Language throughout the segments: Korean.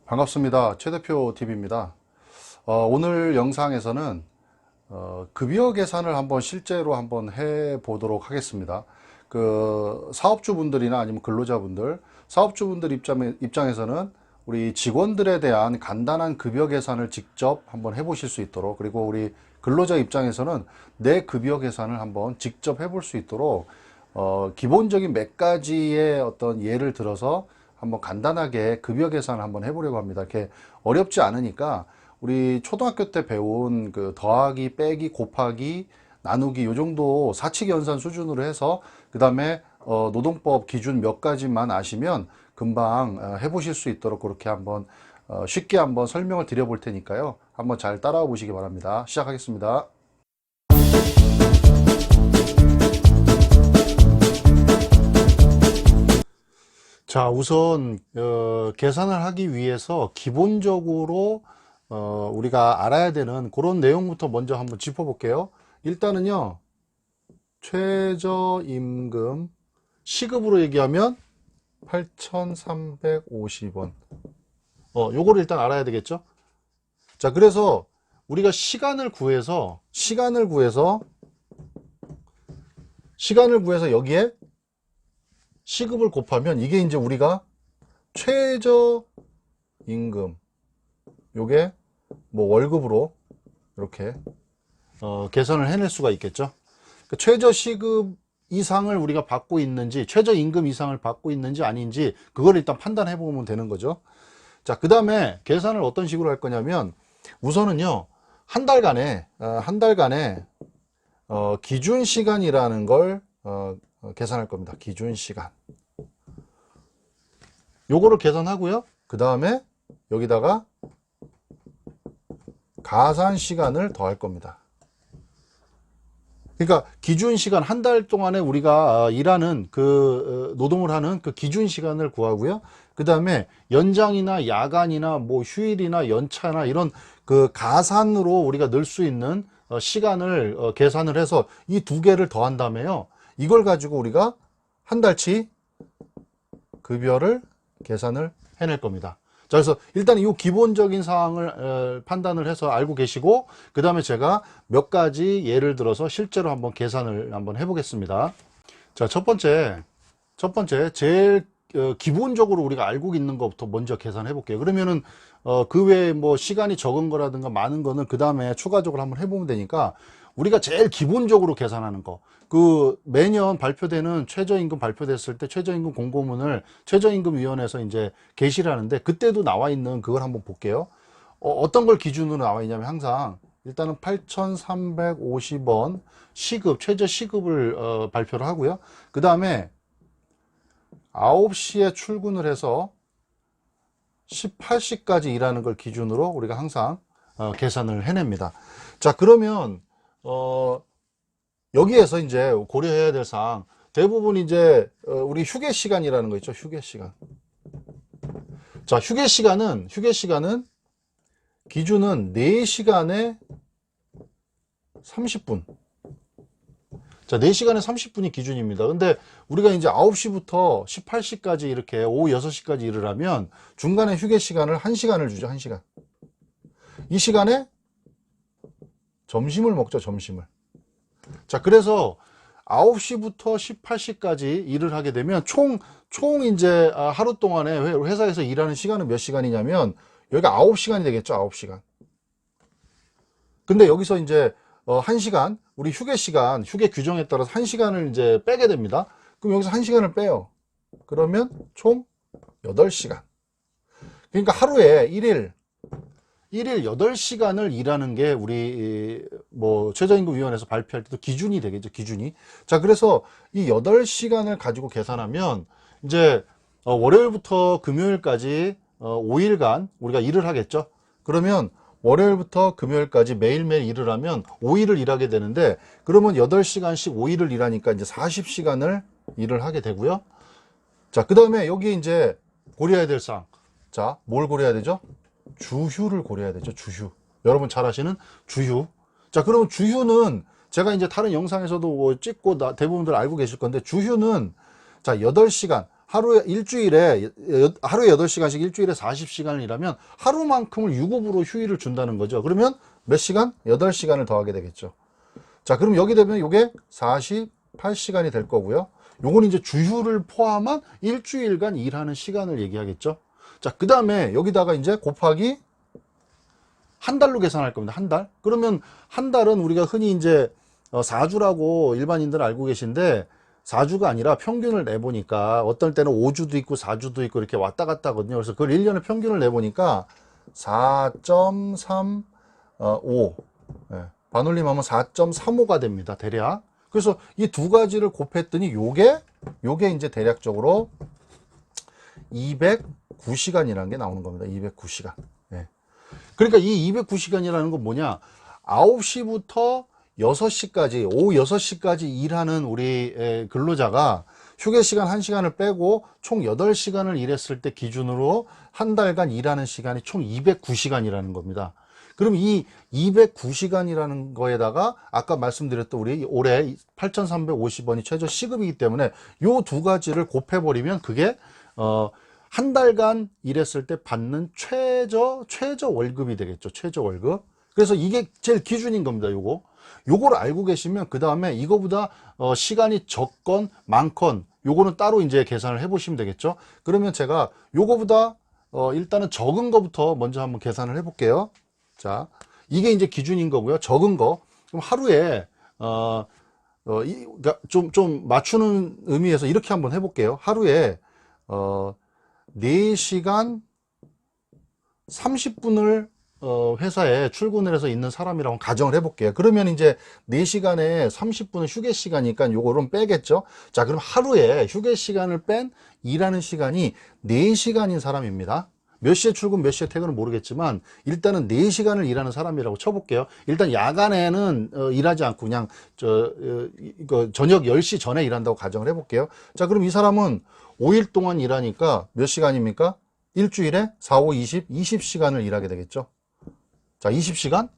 반갑습니다. 최 대표 TV입니다. 오늘 영상에서는 급여 계산을 한번 실제로 한번 해 보도록 하겠습니다. 그 사업주분들이나 아니면 근로자분들, 사업주분들 입장에서는 우리 직원들에 대한 간단한 급여 계산을 직접 한번 해보실 수 있도록, 그리고 우리 근로자 입장에서는 내 급여 계산을 한번 직접 해볼 수 있도록 기본적인 몇 가지의 어떤 예를 들어서 한번 간단하게 급여 계산을 한번 해보려고 합니다. 이렇게 어렵지 않으니까 우리 초등학교 때 배운 그 더하기, 빼기, 곱하기, 나누기 요 정도 사칙 연산 수준으로 해서 그 다음에 노동법 기준 몇 가지만 아시면 금방 해보실 수 있도록 그렇게 한번 쉽게 한번 설명을 드려 볼 테니까요. 한번 잘 따라와 보시기 바랍니다. 시작하겠습니다. 자, 우선 계산을 하기 위해서 기본적으로 우리가 알아야 되는 그런 내용부터 먼저 한번 짚어볼게요. 일단은요, 최저임금 시급으로 얘기하면 8,350원. 요거를 일단 알아야 되겠죠. 자, 그래서 우리가 시간을 구해서 여기에 시급을 곱하면 이게 이제 우리가 최저임금, 요게 뭐 월급으로 이렇게 계산을 해낼 수가 있겠죠. 그 최저시급 이상을 우리가 받고 있는지, 최저임금 이상을 받고 있는지 아닌지 그걸 일단 판단해 보면 되는 거죠. 자, 그 다음에 계산을 어떤 식으로 할 거냐면 우선은요, 한 달간의 기준 시간이라는 걸 계산할 겁니다. 기준 시간. 요거를 계산하고요. 그 다음에 여기다가 가산 시간을 더할 겁니다. 그러니까 기준 시간, 한 달 동안에 우리가 일하는 그 노동을 하는 그 기준 시간을 구하고요. 그 다음에 연장이나 야간이나 뭐 휴일이나 연차나 이런 그 가산으로 우리가 넣을 수 있는 시간을 계산을 해서 이 두 개를 더한 다음에요. 이걸 가지고 우리가 한 달치 급여를 계산을 해낼 겁니다. 자, 그래서 일단 이 기본적인 사항을 판단을 해서 알고 계시고, 그 다음에 제가 몇 가지 예를 들어서 실제로 한번 계산을 한번 해보겠습니다. 자, 첫 번째 제일 기본적으로 우리가 알고 있는 것부터 먼저 계산해 볼게요. 그러면은 그 외에 뭐 시간이 적은 거라든가 많은 거는 그 다음에 추가적으로 한번 해보면 되니까, 우리가 제일 기본적으로 계산하는 거, 그 매년 발표되는 최저임금 발표됐을 때 최저임금 공고문을 최저임금위원회에서 이제 게시를 하는데, 그때도 나와 있는 그걸 한번 볼게요. 어떤 걸 기준으로 나와 있냐면 항상 일단은 8,350원 시급, 최저 시급을 발표를 하고요. 그 다음에 9시에 출근을 해서 18시까지 일하는 걸 기준으로 우리가 항상 계산을 해냅니다. 자, 그러면 여기에서 이제 고려해야 될 사항, 대부분 이제 우리 휴게 시간이라는 거 있죠. 휴게 시간. 자, 휴게 시간은 기준은 4시간에 30분. 자, 4시간에 30분이 기준입니다. 근데 우리가 이제 9시부터 18시까지 이렇게 오후 6시까지 일을 하면 중간에 휴게 시간을 1시간을 주죠. 1시간. 이 시간에 점심을 먹죠. 점심을. 자, 그래서 9시부터 18시까지 일을 하게 되면 총 이제 하루 동안에 회사에서 일하는 시간은 몇 시간이냐면 여기가 9시간이 되겠죠. 9시간. 근데 여기서 이제 1시간, 우리 휴게 시간, 휴게 규정에 따라서 1시간을 이제 빼게 됩니다. 그럼 여기서 1시간을 빼요. 그러면 총 8시간. 그러니까 하루에 1일 8시간을 일하는 게 우리 뭐 최저임금위원회에서 발표할 때도 기준이 되겠죠. 기준이. 자, 그래서 이 8시간을 가지고 계산하면 이제 월요일부터 금요일까지 5일간 우리가 일을 하겠죠. 그러면 월요일부터 금요일까지 매일매일 일을 하면 5일을 일하게 되는데, 그러면 8시간씩 5일을 일하니까 이제 40시간을 일을 하게 되고요. 자, 그 다음에 여기 이제 고려해야 될 사항. 자, 뭘 고려해야 되죠? 주휴를 고려해야 되죠. 주휴. 여러분 잘 아시는 주휴. 자, 그러면 주휴는 제가 이제 다른 영상에서도 찍고 대부분들 알고 계실 건데, 주휴는 자, 8시간. 하루에 8시간씩 일주일에 40시간을 일하면 하루만큼을 유급으로 휴일을 준다는 거죠. 그러면 몇 시간? 8시간을 더하게 되겠죠. 자, 그럼 여기 되면 요게 48시간이 될 거고요. 요건 이제 주휴를 포함한 일주일간 일하는 시간을 얘기하겠죠. 자, 그 다음에 여기다가 이제 곱하기 한 달로 계산할 겁니다. 한 달. 그러면 한 달은 우리가 흔히 이제 4주라고 일반인들은 알고 계신데 4주가 아니라 평균을 내보니까 어떨 때는 5주도 있고 4주도 있고 이렇게 왔다 갔다 하거든요. 그래서 그걸 1년의 평균을 내보니까 4.35 반올림하면 4.35가 됩니다. 대략. 그래서 이 두 가지를 곱했더니 요게 이제 대략적으로 209시간이라는 게 나오는 겁니다. 209시간. 그러니까 이 209시간이라는 건 뭐냐? 9시부터 6시까지, 오후 6시까지 일하는 우리 근로자가 휴게 시간 1시간을 빼고 총 8시간을 일했을 때 기준으로 한 달간 일하는 시간이 총 209시간이라는 겁니다. 그럼 이 209시간이라는 거에다가 아까 말씀드렸던 우리 올해 8,350원이 최저 시급이기 때문에 요 두 가지를 곱해버리면 그게 한 달간 일했을 때 받는 최저 월급이 되겠죠. 최저 월급. 그래서 이게 제일 기준인 겁니다. 요거를 알고 계시면 그 다음에 이거보다 시간이 적건 많건 요거는 따로 이제 계산을 해 보시면 되겠죠. 그러면 제가 요거보다 일단은 적은 거부터 먼저 한번 계산을 해 볼게요. 자, 이게 이제 기준인 거고요. 적은 거. 그럼 하루에 그러니까 좀 맞추는 의미에서 이렇게 한번 해 볼게요. 하루에 4시간 30분을 회사에 출근을 해서 있는 사람이라고 가정을 해볼게요. 그러면 이제 4시간에 30분은 휴게 시간이니까 요거는 빼겠죠. 자, 그럼 하루에 휴게 시간을 뺀 일하는 시간이 4시간인 사람입니다. 몇 시에 출근, 몇 시에 퇴근은 모르겠지만 일단은 4시간을 일하는 사람이라고 쳐볼게요. 일단 야간에는 일하지 않고 그냥 저녁 10시 전에 일한다고 가정을 해볼게요. 자, 그럼 이 사람은 5일 동안 일하니까 몇 시간입니까? 일주일에 4, 5, 20시간을 일하게 되겠죠. 자, 20시간.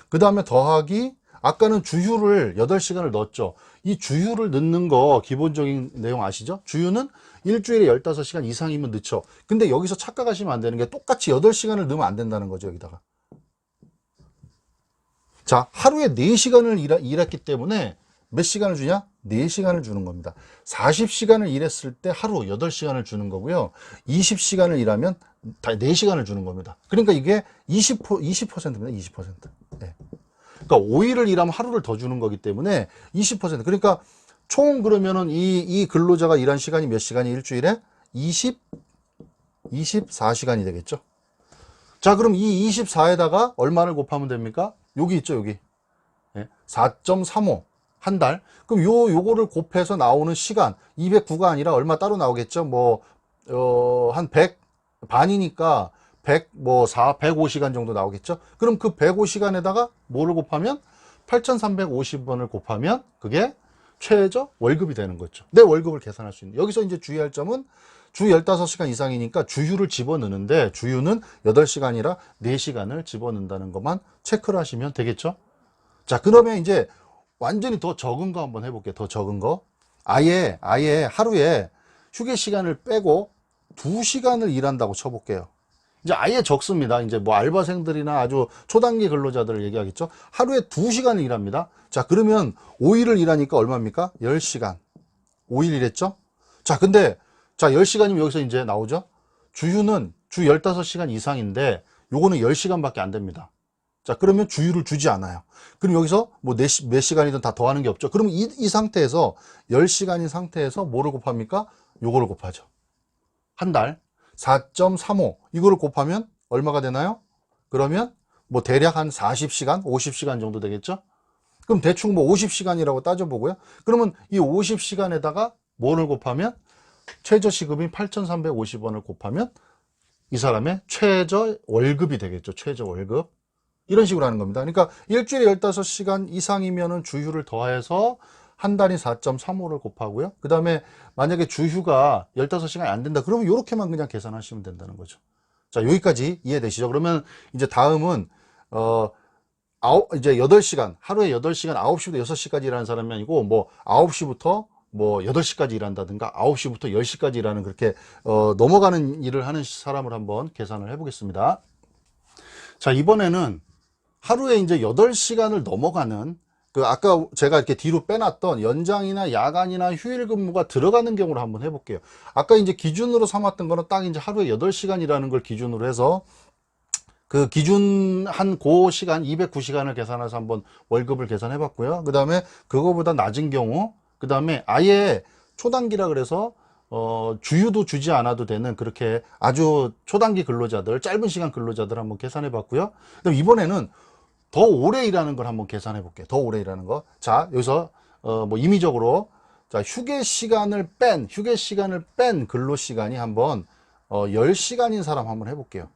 그 다음에 더하기, 아까는 주휴를 8시간을 넣었죠. 이 주휴를 넣는 거 기본적인 내용 아시죠? 주휴는 일주일에 15시간 이상이면 넣죠. 근데 여기서 착각하시면 안 되는 게 똑같이 8시간을 넣으면 안 된다는 거죠, 여기다가. 자, 하루에 4시간을 일했기 때문에 몇 시간을 주냐? 4시간을 주는 겁니다. 40시간을 일했을 때 하루 8시간을 주는 거고요. 20시간을 일하면 다 4시간을 주는 겁니다. 그러니까 이게 20%입니다. 20%. 네. 그러니까 5일을 일하면 하루를 더 주는 거기 때문에 20%. 그러니까 총 그러면은 이 근로자가 일한 시간이 몇 시간이 일주일에? 24시간이 되겠죠. 자, 그럼 이 24에다가 얼마를 곱하면 됩니까? 여기 있죠, 여기. 4.35. 한 달. 그럼 요거를 곱해서 나오는 시간 209가 아니라 얼마 따로 나오겠죠? 한 100 반이니까 105시간 정도 나오겠죠? 그럼 그 105시간에다가 뭐를 곱하면 8,350원을 곱하면 그게 최저 월급이 되는 거죠. 내 월급을 계산할 수 있는. 여기서 이제 주의할 점은 주 15시간 이상이니까 주휴를 집어넣는데 주휴는 8시간이라 4시간을 집어넣는다는 것만 체크를 하시면 되겠죠? 자, 그러면 이제 완전히 더 적은 거 한번 해볼게요. 더 적은 거. 아예 하루에 휴게 시간을 빼고 2시간을 일한다고 쳐볼게요. 이제 아예 적습니다. 이제 뭐 알바생들이나 아주 초단기 근로자들을 얘기하겠죠. 하루에 2시간을 일합니다. 자, 그러면 5일을 일하니까 얼마입니까? 10시간. 5일 일했죠? 자, 근데, 자, 10시간이면 여기서 이제 나오죠? 주휴는 주 15시간 이상인데, 요거는 10시간밖에 안 됩니다. 자, 그러면 주휴를 주지 않아요. 그럼 여기서 뭐 몇 시간이든 다 더하는 게 없죠. 그럼 이 상태에서 10시간인 상태에서 뭐를 곱합니까? 요거를 곱하죠. 한 달 4.35 이거를 곱하면 얼마가 되나요? 그러면 뭐 대략 한 40시간, 50시간 정도 되겠죠? 그럼 대충 뭐 50시간이라고 따져보고요. 그러면 이 50시간에다가 뭐를 곱하면 최저 시급인 8,350원을 곱하면 이 사람의 최저 월급이 되겠죠. 최저 월급. 이런 식으로 하는 겁니다. 그러니까 일주일에 15시간 이상이면은 주휴를 더해서 한 달이 4.35를 곱하고요. 그 다음에 만약에 주휴가 15시간이 안 된다. 그러면 이렇게만 그냥 계산하시면 된다는 거죠. 자, 여기까지 이해되시죠? 그러면 이제 다음은, 이제 8시간, 하루에 8시간, 9시부터 6시까지 일하는 사람이 아니고, 뭐, 9시부터 뭐 8시까지 일한다든가 9시부터 10시까지 일하는 그렇게 넘어가는 일을 하는 사람을 한번 계산을 해 보겠습니다. 자, 이번에는 하루에 이제 8시간을 넘어가는 그 아까 제가 이렇게 뒤로 빼놨던 연장이나 야간이나 휴일 근무가 들어가는 경우를 한번 해볼게요. 아까 이제 기준으로 삼았던 거는 딱 이제 하루에 8시간이라는 걸 기준으로 해서 그 기준 한 그 시간 209시간을 계산해서 한번 월급을 계산해 봤고요. 그 다음에 그거보다 낮은 경우, 그 다음에 아예 초단기라 그래서 주휴도 주지 않아도 되는 그렇게 아주 초단기 근로자들, 짧은 시간 근로자들 한번 계산해 봤고요. 그럼 이번에는 더 오래 일하는 걸 한번 계산해 볼게요. 더 오래 일하는 거. 자, 여기서 뭐 임의적으로 자, 휴게 시간을 뺀 근로 시간이 한번 10시간인 사람 한번 해 볼게요.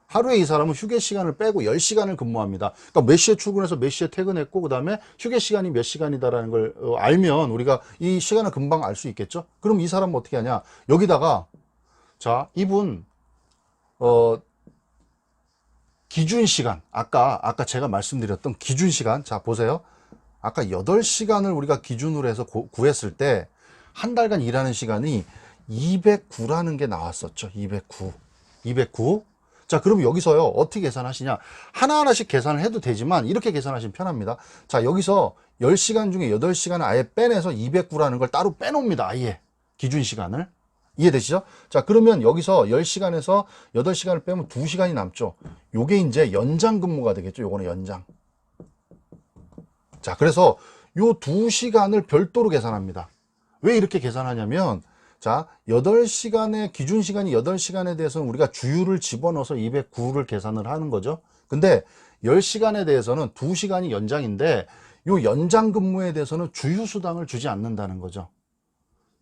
하루에 이 사람은 휴게 시간을 빼고 10시간을 근무합니다. 그러니까 몇 시에 출근해서 몇 시에 퇴근했고 그 다음에 휴게 시간이 몇 시간이다라는 걸 알면 우리가 이 시간을 금방 알 수 있겠죠. 그럼 이 사람은 어떻게 하냐, 여기다가 자, 이분 기준 시간, 아까 제가 말씀드렸던 기준 시간, 자 보세요. 아까 8시간을 우리가 기준으로 해서 구했을 때 한 달간 일하는 시간이 209라는 게 나왔었죠. 209. 자, 그럼 여기서요, 어떻게 계산하시냐? 하나하나씩 계산을 해도 되지만 이렇게 계산하시면 편합니다. 자, 여기서 10시간 중에 8시간을 아예 빼내서 209라는 걸 따로 빼놓습니다. 아예 기준 시간을. 이해되시죠? 자, 그러면 여기서 10시간에서 8시간을 빼면 2시간이 남죠. 요게 이제 연장 근무가 되겠죠. 요거는 연장. 자, 그래서 요 2시간을 별도로 계산합니다. 왜 이렇게 계산하냐면, 자, 8시간의 기준 시간이 8시간에 대해서는 우리가 주휴를 집어넣어서 209를 계산을 하는 거죠. 근데 10시간에 대해서는 2시간이 연장인데 요 연장 근무에 대해서는 주휴 수당을 주지 않는다는 거죠.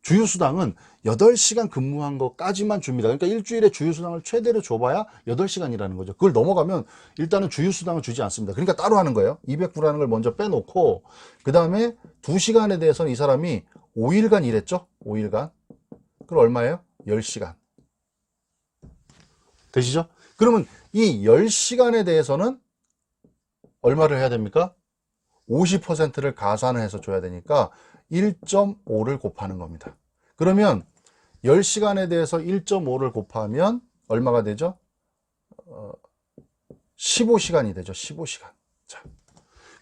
주휴 수당은 8시간 근무한 것까지만 줍니다. 그러니까 일주일에 주휴 수당을 최대로 줘봐야 8시간이라는 거죠. 그걸 넘어가면 일단은 주휴 수당을 주지 않습니다. 그러니까 따로 하는 거예요. 209라는 걸 먼저 빼놓고 그 다음에 2시간에 대해서는 이 사람이 5일간 일했죠. 5일간. 그럼 얼마예요? 10시간. 되시죠? 그러면 이 10시간에 대해서는 얼마를 해야 됩니까? 50%를 가산을 해서 줘야 되니까 1.5를 곱하는 겁니다. 그러면 10시간에 대해서 1.5를 곱하면 얼마가 되죠? 15시간이 되죠. 15시간. 자,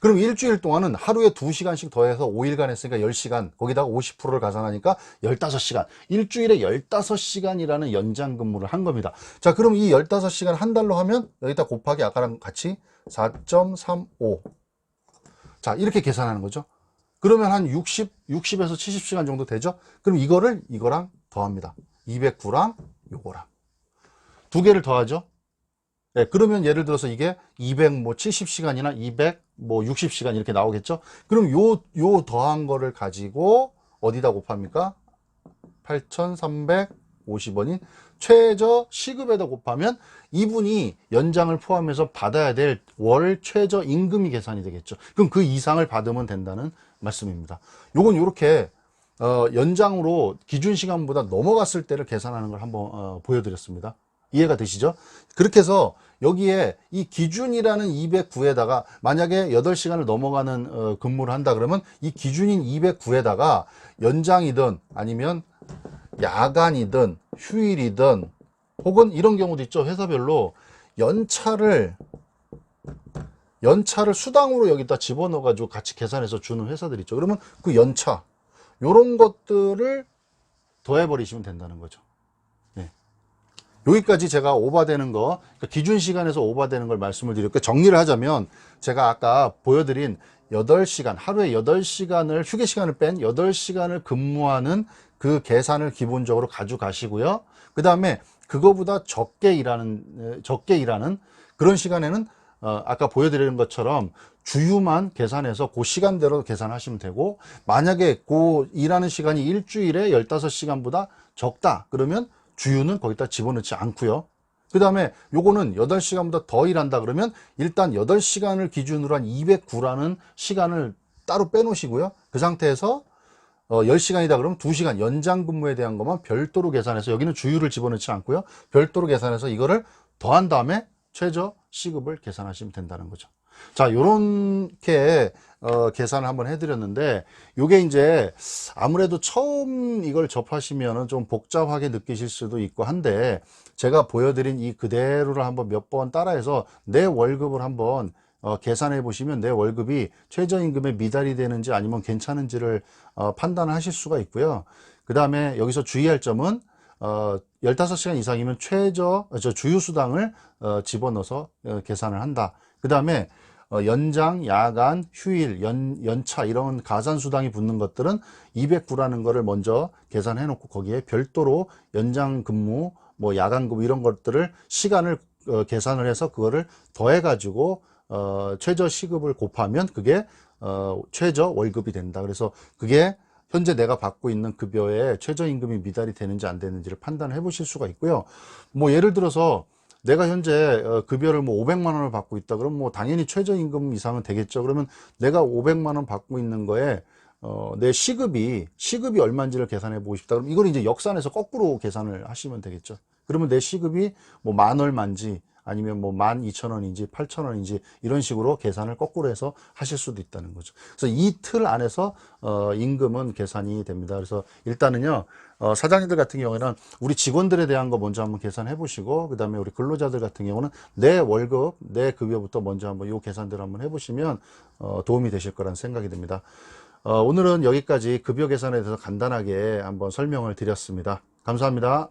그럼 일주일 동안은 하루에 2시간씩 더해서 5일간 했으니까 10시간, 거기다가 50%를 가산하니까 15시간. 일주일에 15시간이라는 연장 근무를 한 겁니다. 자, 그럼 이 15시간 한 달로 하면 여기다 곱하기 아까랑 같이 4.35. 자, 이렇게 계산하는 거죠. 그러면 한 60에서 70시간 정도 되죠? 그럼 이거랑 더합니다. 209랑 요거랑. 두 개를 더하죠? 네, 그러면 예를 들어서 이게 270시간이나 260시간 이렇게 나오겠죠? 그럼 요 더한 거를 가지고 어디다 곱합니까? 8,350원인 최저 시급에다 곱하면 이분이 연장을 포함해서 받아야 될 월 최저 임금이 계산이 되겠죠. 그럼 그 이상을 받으면 된다는 말씀입니다. 요건 요렇게 연장으로 기준 시간보다 넘어갔을 때를 계산하는 걸 한번 보여드렸습니다. 이해가 되시죠? 그렇게 해서 여기에 이 기준이라는 209에다가 만약에 8시간을 넘어가는 근무를 한다 그러면 이 기준인 209에다가 연장이든 아니면 야간이든 휴일이든 혹은 이런 경우도 있죠. 회사별로 연차를 수당으로 여기다 집어넣어 가지고 같이 계산해서 주는 회사들 있죠. 그러면 그 연차 요런 것들을 더해 버리시면 된다는 거죠. 네. 여기까지 제가 오버되는 거, 그러니까 기준 시간에서 오버되는 걸 말씀을 드렸고, 정리를 하자면 제가 아까 보여드린 8시간, 하루에 8시간을 휴게 시간을 뺀 8시간을 근무하는 그 계산을 기본적으로 가져가시고요. 그 다음에 그거보다 적게 일하는 그런 시간에는 아까 보여드리는 것처럼 주휴만 계산해서 그 시간대로 계산하시면 되고, 만약에 그 일하는 시간이 일주일에 15시간보다 적다 그러면 주휴는 거기다 집어넣지 않고요. 그 다음에 요거는 8시간보다 더 일한다 그러면 일단 8시간을 기준으로 한 209라는 시간을 따로 빼놓으시고요. 그 상태에서 10시간이다 그러면 2시간 연장 근무에 대한 것만 별도로 계산해서, 여기는 주휴를 집어넣지 않고요. 별도로 계산해서 이거를 더한 다음에 최저 시급을 계산하시면 된다는 거죠. 자, 요렇게 계산을 한번 해드렸는데, 요게 이제 아무래도 처음 이걸 접하시면은 좀 복잡하게 느끼실 수도 있고 한데, 제가 보여드린 이 그대로를 한번 몇 번 따라해서 내 월급을 한번 계산해 보시면 내 월급이 최저임금에 미달이 되는지 아니면 괜찮은지를 판단하실 수가 있고요. 그 다음에 여기서 주의할 점은 15시간 이상이면 주휴수당을 집어넣어서 계산을 한다. 그 다음에 연장, 야간, 휴일, 연차 이런 가산수당이 붙는 것들은 209라는 거를 먼저 계산해 놓고 거기에 별도로 연장 근무, 뭐 야간 근무 이런 것들을 시간을 계산을 해서 그거를 더해 가지고 최저 시급을 곱하면 그게 최저 월급이 된다. 그래서 그게 현재 내가 받고 있는 급여에 최저임금이 미달이 되는지 안 되는지를 판단해 보실 수가 있고요. 뭐 예를 들어서 내가 현재 급여를 뭐 500만 원을 받고 있다. 그럼 뭐 당연히 최저임금 이상은 되겠죠. 그러면 내가 500만 원 받고 있는 거에 내 시급이 얼마인지를 계산해 보고 싶다. 그럼 이걸 이제 역산해서 거꾸로 계산을 하시면 되겠죠. 그러면 내 시급이 뭐 만 얼마인지 아니면 뭐 12,000원인지 8,000원인지 이런 식으로 계산을 거꾸로 해서 하실 수도 있다는 거죠. 그래서 이 틀 안에서 임금은 계산이 됩니다. 그래서 일단은요, 사장님들 같은 경우에는 우리 직원들에 대한 거 먼저 한번 계산해 보시고, 그 다음에 우리 근로자들 같은 경우는 내 월급, 내 급여부터 먼저 한번 요 계산들을 한번 해보시면 도움이 되실 거라는 생각이 듭니다. 오늘은 여기까지 급여 계산에 대해서 간단하게 한번 설명을 드렸습니다. 감사합니다.